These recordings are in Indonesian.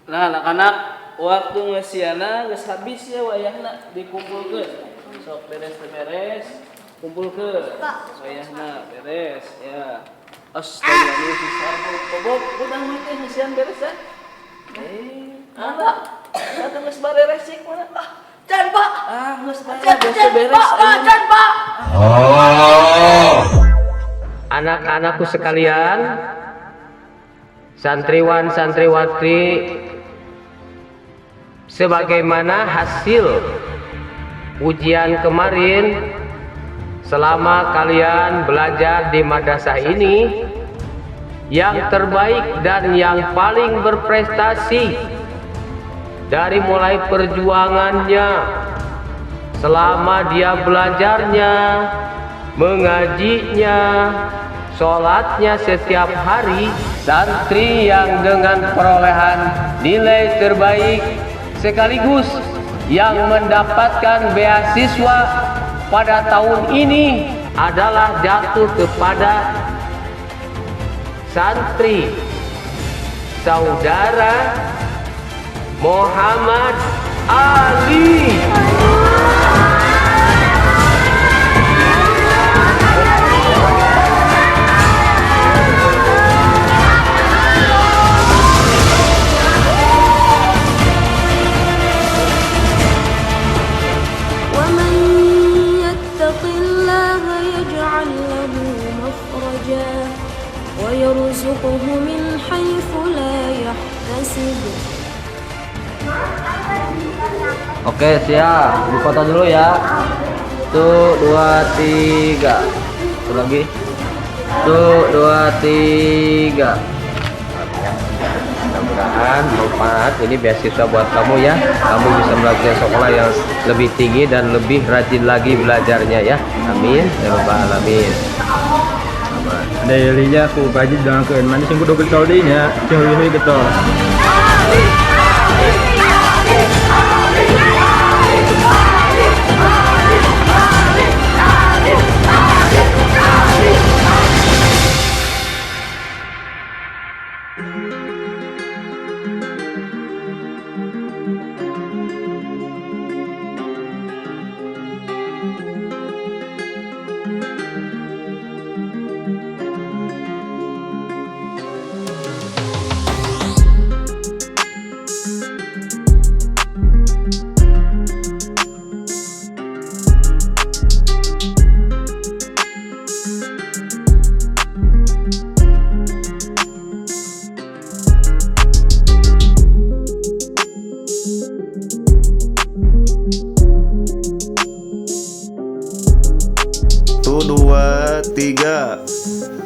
Nah, anak-anak waktu ngesiana geus habis ya wayahna dikumpulkeun. Sok beres-beres, kumpulkeun. Wayahna beres ya. Astaga, ini susah kobok, udah mati ngesian beres ya. Ada. Datang geus beres cek mana? Can Pak. Geus beres. Can Pak. Anak-anakku sekalian, santriwan santriwati, sebagaimana hasil ujian kemarin, selama kalian belajar di madrasah ini, yang terbaik dan yang paling berprestasi dari mulai perjuangannya selama dia belajarnya, mengajinya, sholatnya setiap hari, santri yang dengan perolehan nilai terbaik sekaligus yang mendapatkan beasiswa pada tahun ini adalah jatuh kepada santri saudara Muhammad Ali. ويرزقه من حيث لا يحتسب. Oke, siap. Dipoto dulu ya. 1, 2, 3. Satu lagi. 1, 2, 3. Mudah-mudahan bermanfaat. Ini beasiswa buat kamu ya. Kamu bisa belajar sekolah yang lebih tinggi dan lebih rajin lagi belajarnya ya. Amin ya rabbal alamin. Ada linya aku kaji dengan keun manis yang kudu getol dinya, jeung leuwih getol.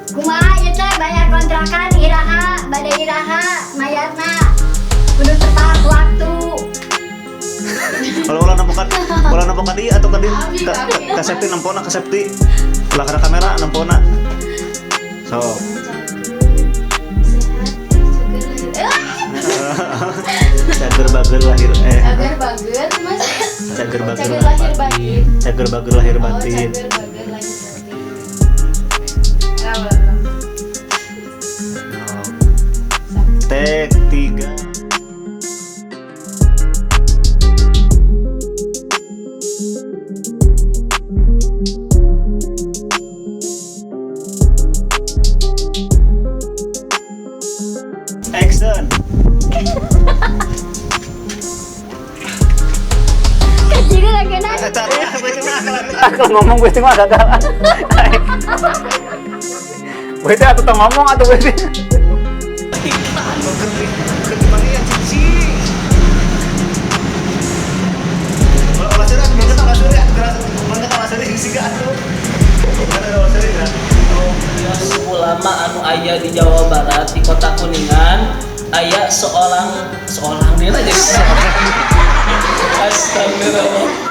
Kumaha ieu teh bayar kontrakan iraha, bade iraha mayarna kudu tepat waktu. Kalau ulah nampak di atau kadi kasepti nempona kasepti ulah kana kamera nempona. So. Cager bager lahir Cager bager Mas. Cager bager lahir batin. Cager bager lahir batin. Tek 3. Action. Kecil lagi nak. Kalau ngomong gue cuma gagal. Bete atau tong ngomong atau bete? Ulama anu aya di Jawa Barat di kota Kuningan aya seorang dia aja. Astagfirullah.